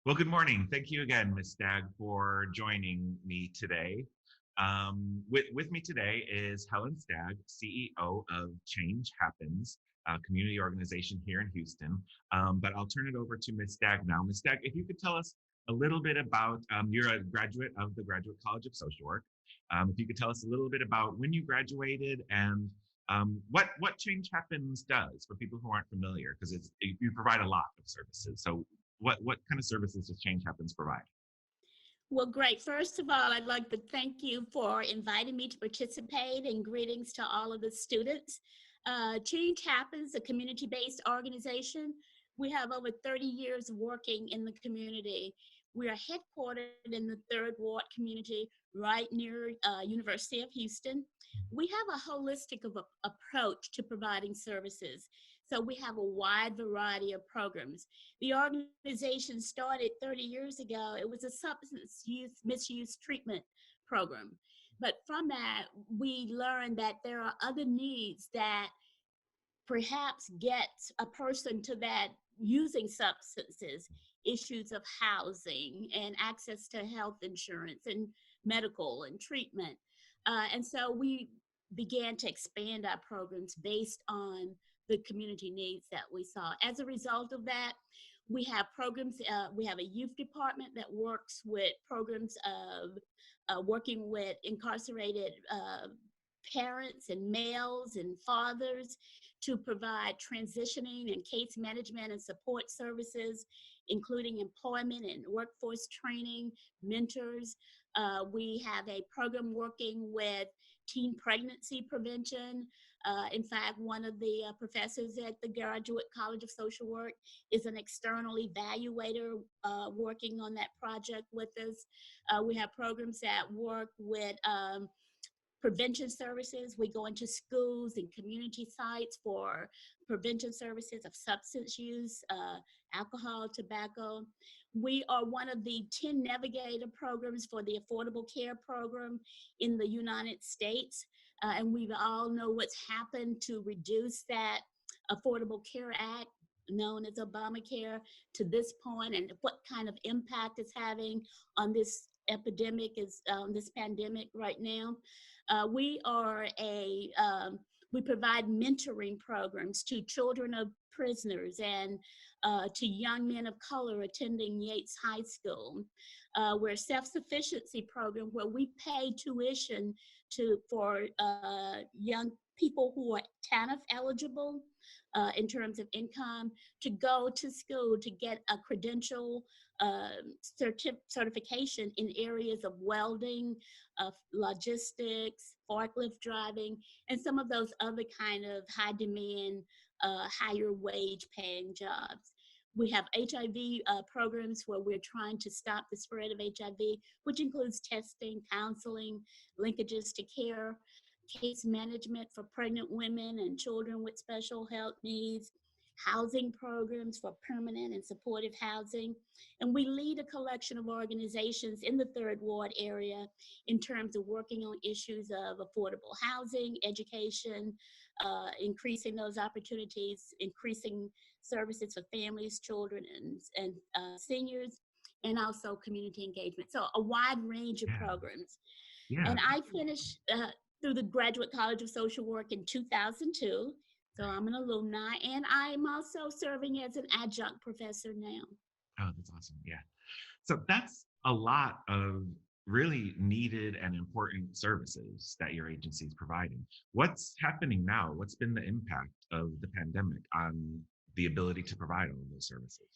Well, good morning. Thank you again, Ms. Stagg, for joining me today. With me today is Helen Stagg, CEO of Change Happens, a community organization here in Houston. But I'll turn it over to Ms. Stagg now. Ms. Stagg, if you could tell us a little bit about, you're a graduate of the Graduate College of Social Work. If you could tell us a little bit about when you graduated and what Change Happens does for people who aren't familiar, because you provide a lot of services. So what kind of services does Change Happens provide? Well, great. First of all, I'd like to thank you for inviting me to participate, and greetings to all of the students. Change Happens, a community-based organization. We have over 30 years working in the community. We are headquartered in the Third Ward community right near University of Houston. We have a holistic approach to providing services. So we have a wide variety of programs. The organization started 30 years ago. It was a substance use misuse treatment program. But from that, we learned that there are other needs that perhaps get a person to that using substances, issues of housing and access to health insurance and medical and treatment. And so we began to expand our programs based on the community needs that we saw. As a result of that, we have programs, we have a youth department that works with programs of working with incarcerated parents and males and fathers to provide transitioning and case management and support services, including employment and workforce training, mentors. We have a program working with teen pregnancy prevention. In fact, one of the professors at the Graduate College of Social Work is an external evaluator working on that project with us. We have programs that work with prevention services. We go into schools and community sites for prevention services of substance use, alcohol, tobacco. We are one of the 10 navigator programs for the Affordable Care Program in the United States. And we all know what's happened to reduce that Affordable Care Act, known as Obamacare, to this point, and what kind of impact it's having on this epidemic, this pandemic right now. We provide mentoring programs to children of prisoners and to young men of color attending Yates High School. We're a self-sufficiency program where we pay tuition for young people who are TANF eligible in terms of income to go to school to get a credential certification in areas of welding, logistics, forklift driving, and some of those other kind of high demand, higher wage paying jobs. We have HIV programs where we're trying to stop the spread of HIV, which includes testing, counseling, linkages to care, case management for pregnant women and children with special health needs, housing programs for permanent and supportive housing. And we lead a collection of organizations in the Third Ward area in terms of working on issues of affordable housing, education, increasing those opportunities, increasing services for families, children, and seniors, and also community engagement. So a wide range of programs. Yeah. And I finished through the Graduate College of Social Work in 2002. So I'm an alumni, and I'm also serving as an adjunct professor now. Oh, that's awesome. Yeah. So that's a lot of really needed and important services that your agency is providing. What's happening now? What's been the impact of the pandemic on the ability to provide all of those services?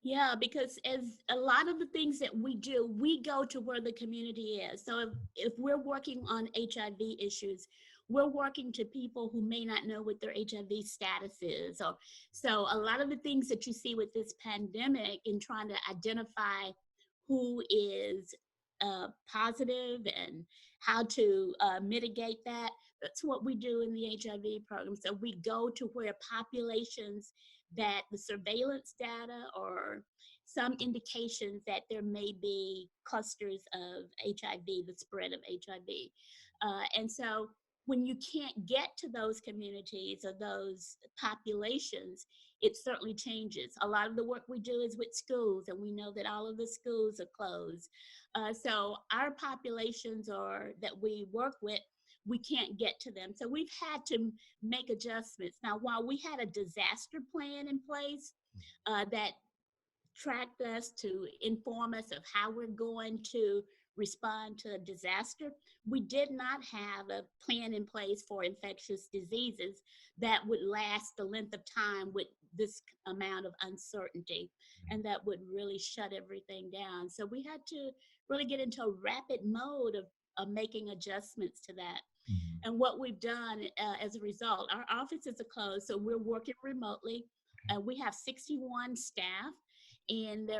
Yeah, because as a lot of the things that we do, we go to where the community is. So if we're working on HIV issues, we're working to people who may not know what their HIV status is. So a lot of the things that you see with this pandemic in trying to identify who is positive and how to mitigate that, that's what we do in the HIV program. So we go to where populations that the surveillance data or some indications that there may be clusters of HIV, the spread of HIV. And so when you can't get to those communities or those populations, it certainly changes. A lot of the work we do is with schools, and we know that all of the schools are closed. So our populations that we work with, we can't get to them. So we've had to make adjustments. Now, while we had a disaster plan in place that tracked us to inform us of how we're going to respond to a disaster, we did not have a plan in place for infectious diseases that would last the length of time with this amount of uncertainty, and that would really shut everything down. So we had to really get into a rapid mode of making adjustments to that. Mm-hmm. And what we've done as a result, our offices are closed, so we're working remotely. We have 61 staff, and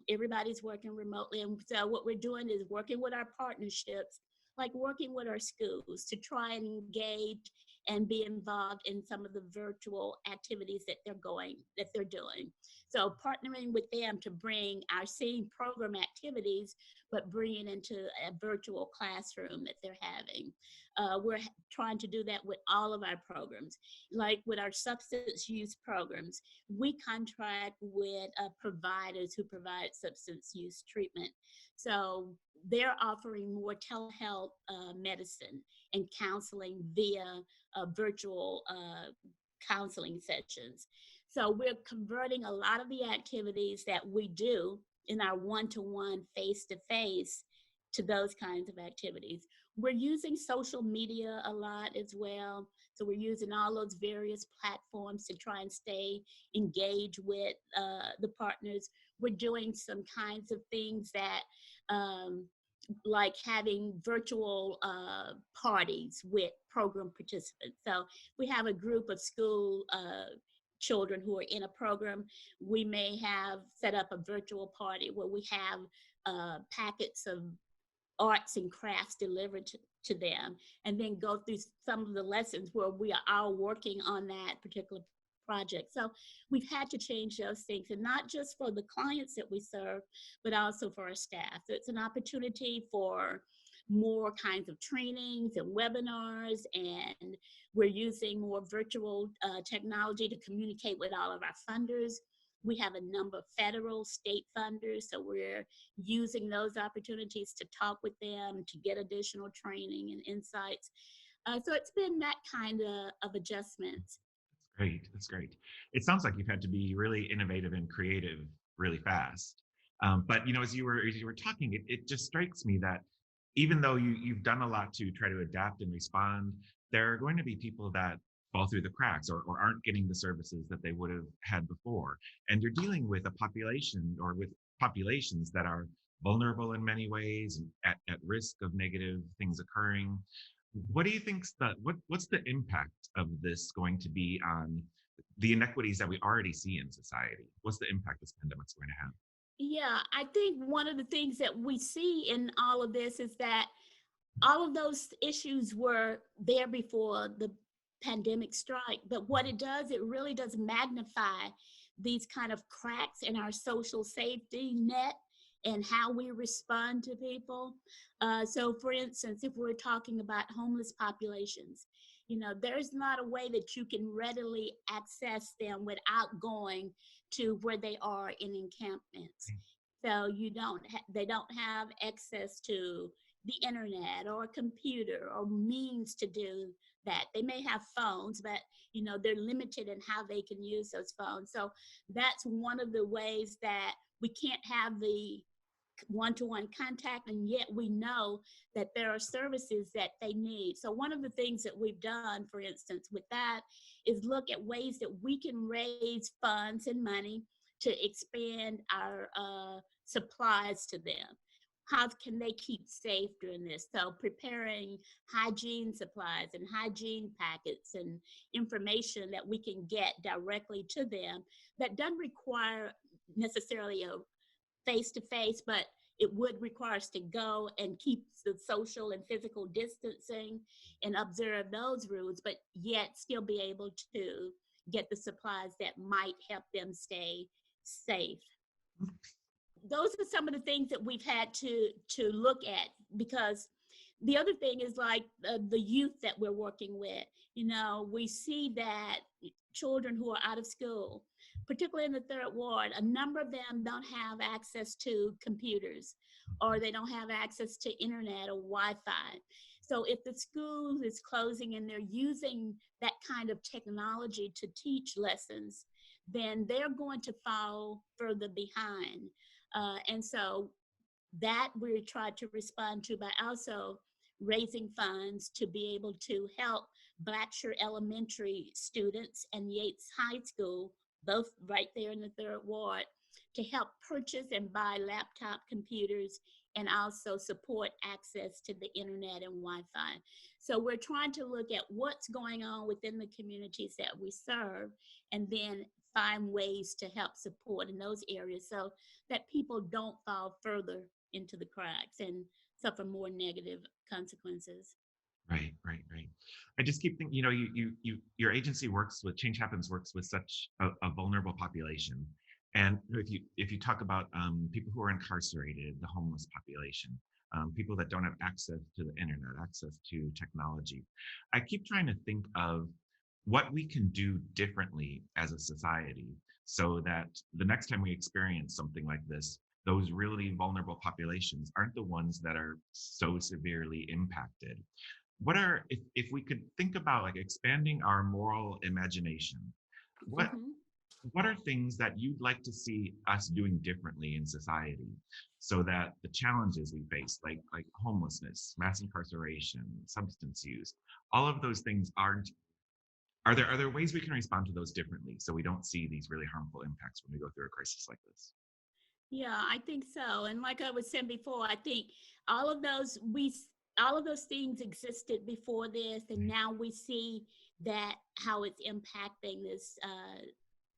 everybody's working remotely. And so what we're doing is working with our partnerships, like working with our schools to try and engage and be involved in some of the virtual activities that they're doing. So partnering with them to bring our same program activities, but bring it into a virtual classroom that they're having. We're trying to do that with all of our programs. Like with our substance use programs, we contract with providers who provide substance use treatment. So they're offering more telehealth medicine and counseling via virtual counseling sessions. So we're converting a lot of the activities that we do in our one-to-one, face-to-face to those kinds of activities. We're using social media a lot as well. So we're using all those various platforms to try and stay engaged with the partners. We're doing some kinds of things that like having virtual parties with program participants. So we have a group of school children who are in a program. We may have set up a virtual party where we have packets of arts and crafts delivered to them, and then go through some of the lessons where we are all working on that particular project. So we've had to change those things, and not just for the clients that we serve, but also for our staff. So it's an opportunity for more kinds of trainings and webinars, and we're using more virtual technology to communicate with all of our funders. We have a number of federal, state funders, so we're using those opportunities to talk with them, to get additional training and insights. So it's been that kind of adjustments. Great. That's great. It sounds like you've had to be really innovative and creative really fast. But as you were talking, it just strikes me that even though you've done a lot to try to adapt and respond, there are going to be people that fall through the cracks or aren't getting the services that they would have had before. And you're dealing with a population or with populations that are vulnerable in many ways and at risk of negative things occurring. What do you think's what's the impact of this going to be on the inequities that we already see in society? What's the impact this pandemic's going to have? Yeah, I think one of the things that we see in all of this is that all of those issues were there before the pandemic strike, but what it does, it really does magnify these kind of cracks in our social safety net and how we respond to people. So for instance, if we're talking about homeless populations, there's not a way that you can readily access them without going to where they are in encampments. So they don't have access to the internet or a computer or means to do that. They may have phones, but they're limited in how they can use those phones. So that's one of the ways that we can't have the one-to-one contact, and yet we know that there are services that they need. So one of the things that we've done, for instance, with that is look at ways that we can raise funds and money to expand our supplies to them. How can they keep safe during this? So preparing hygiene supplies and hygiene packets and information that we can get directly to them that doesn't require necessarily a face-to-face, but it would require us to go and keep the social and physical distancing and observe those rules, but yet still be able to get the supplies that might help them stay safe. Those are some of the things that we've had to look at, because the other thing is like the youth that we're working with. You know, we see that children who are out of school, particularly in the third ward, a number of them don't have access to computers, or they don't have access to internet or Wi-Fi. So if the school is closing and they're using that kind of technology to teach lessons, then they're going to fall further behind. And so that we tried to respond to by also raising funds to be able to help Blackshear Elementary students and Yates High School, both right there in the third ward, to help purchase and buy laptop computers and also support access to the internet and Wi-Fi. So we're trying to look at what's going on within the communities that we serve, and then find ways to help support in those areas so that people don't fall further into the cracks and suffer more negative consequences. Right. I just keep thinking, your agency works with Change Happens works with such a vulnerable population. And if you talk about people who are incarcerated, the homeless population, people that don't have access to the internet, access to technology, I keep trying to think of what we can do differently as a society so that the next time we experience something like this, those really vulnerable populations aren't the ones that are so severely impacted. If we could think about like expanding our moral imagination, what Mhm. what are things that you'd like to see us doing differently in society so that the challenges we face, like homelessness, mass incarceration, substance use, all of those things aren't are there ways we can respond to those differently so we don't see these really harmful impacts when we go through a crisis like this? Yeah, I think so. And like I was saying before, I think all of those all of those things existed before this, and now we see that how it's impacting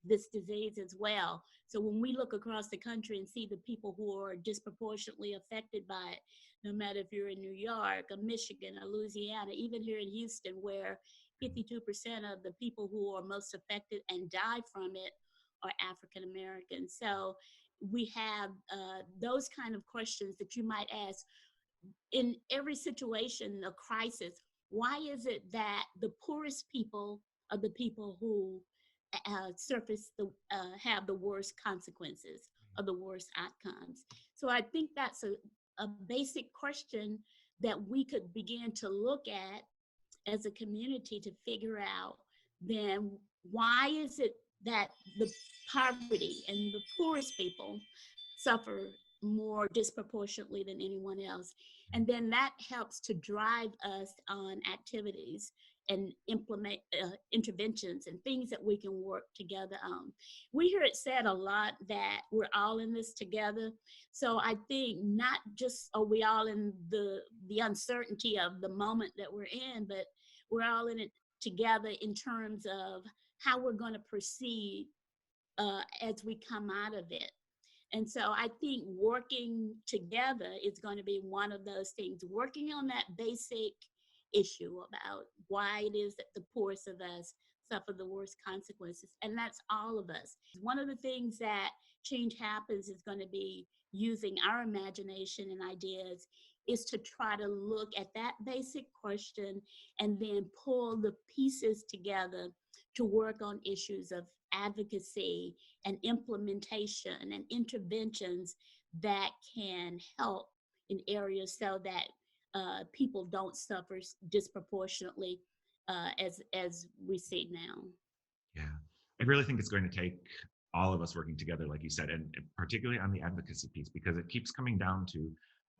this disease as well. So when we look across the country and see the people who are disproportionately affected by it, no matter if you're in New York or Michigan or Louisiana, even here in Houston, where 52% of the people who are most affected and die from it are African Americans. So we have those kind of questions that you might ask in every situation, a crisis. Why is it that the poorest people are the people who surface the have the worst consequences or the worst outcomes? So I think that's a basic question that we could begin to look at as a community to figure out then why is it that the poverty and the poorest people suffer more disproportionately than anyone else. And then that helps to drive us on activities and implement interventions and things that we can work together on. We hear it said a lot that we're all in this together. So I think not just are we all in the uncertainty of the moment that we're in, but we're all in it together in terms of how we're going to proceed as we come out of it. And so I think working together is going to be one of those things, working on that basic issue about why it is that the poorest of us suffer the worst consequences. And that's all of us. One of the things that Change Happens is going to be using our imagination and ideas is to try to look at that basic question and then pull the pieces together to work on issues of advocacy and implementation and interventions that can help in areas so that people don't suffer disproportionately as we see now. Yeah, I really think it's going to take all of us working together, like you said, and particularly on the advocacy piece, because it keeps coming down to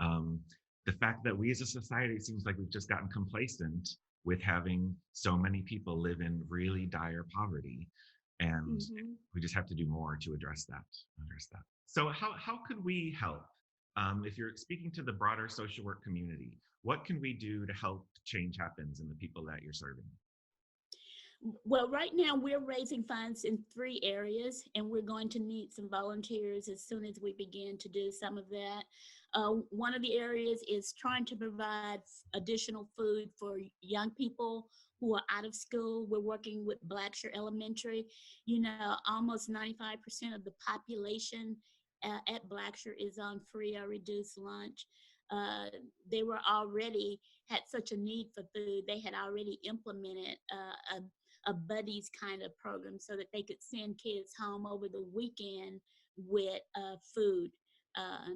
um, the fact that we as a society seems like we've just gotten complacent with having so many people live in really dire poverty, and Mm-hmm. we just have to do more to address that. So how could we help? If you're speaking to the broader social work community, what can we do to help change happens in the people that you're serving? Well, right now we're raising funds in 3 areas, and we're going to need some volunteers as soon as we begin to do some of that. One of the areas is trying to provide additional food for young people who are out of school. We're working with Blackshear Elementary. You know, almost 95% of the population at Blackshear is on free or reduced lunch. they were already had such a need for food. They had already implemented a buddies kind of program so that they could send kids home over the weekend with food uh,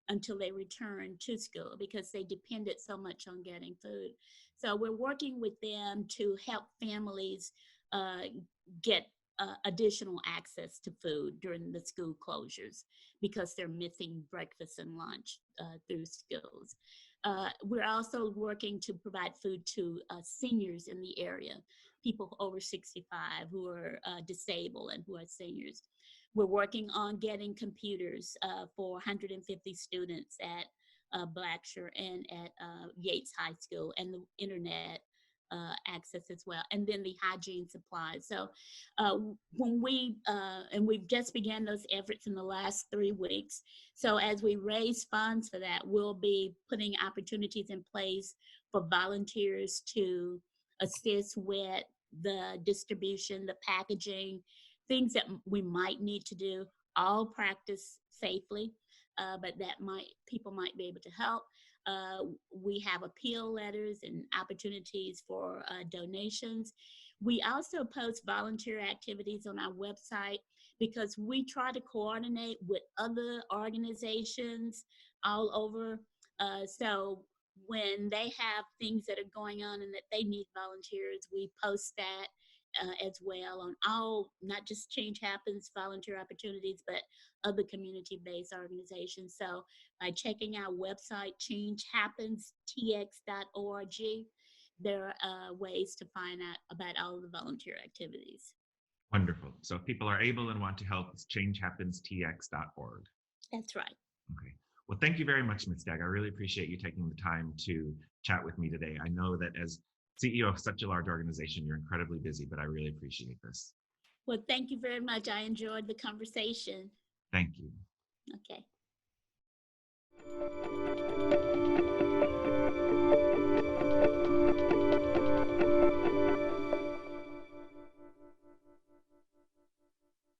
until they returned to school because they depended so much on getting food. So we're working with them to help families get additional access to food during the school closures because they're missing breakfast and lunch through schools. We're also working to provide food to seniors in the area, people over 65 who are disabled and who are seniors. We're working on getting computers for 150 students at Blacksher and at Yates High School, and the internet access as well, and then the hygiene supplies. So when and we've just began those efforts in the last 3 weeks. So as we raise funds for that, we'll be putting opportunities in place for volunteers to assist with the distribution, the packaging, things that we might need to do, all practice safely, but people might be able to help. We have appeal letters and opportunities for donations. We also post volunteer activities on our website because we try to coordinate with other organizations all over. So when they have things that are going on and that they need volunteers, we post that as well on all, not just Change Happens volunteer opportunities, but other community-based organizations. So by checking our website, changehappens.tx.org, there are ways to find out about all of the volunteer activities. Wonderful. So if people are able and want to help, it's changehappenstx.org. That's right. Okay. Well, thank you very much, Ms. Stagg. I really appreciate you taking the time to chat with me today. I know that as CEO of such a large organization, you're incredibly busy, but I really appreciate this. Well, thank you very much. I enjoyed the conversation. Thank you. Okay.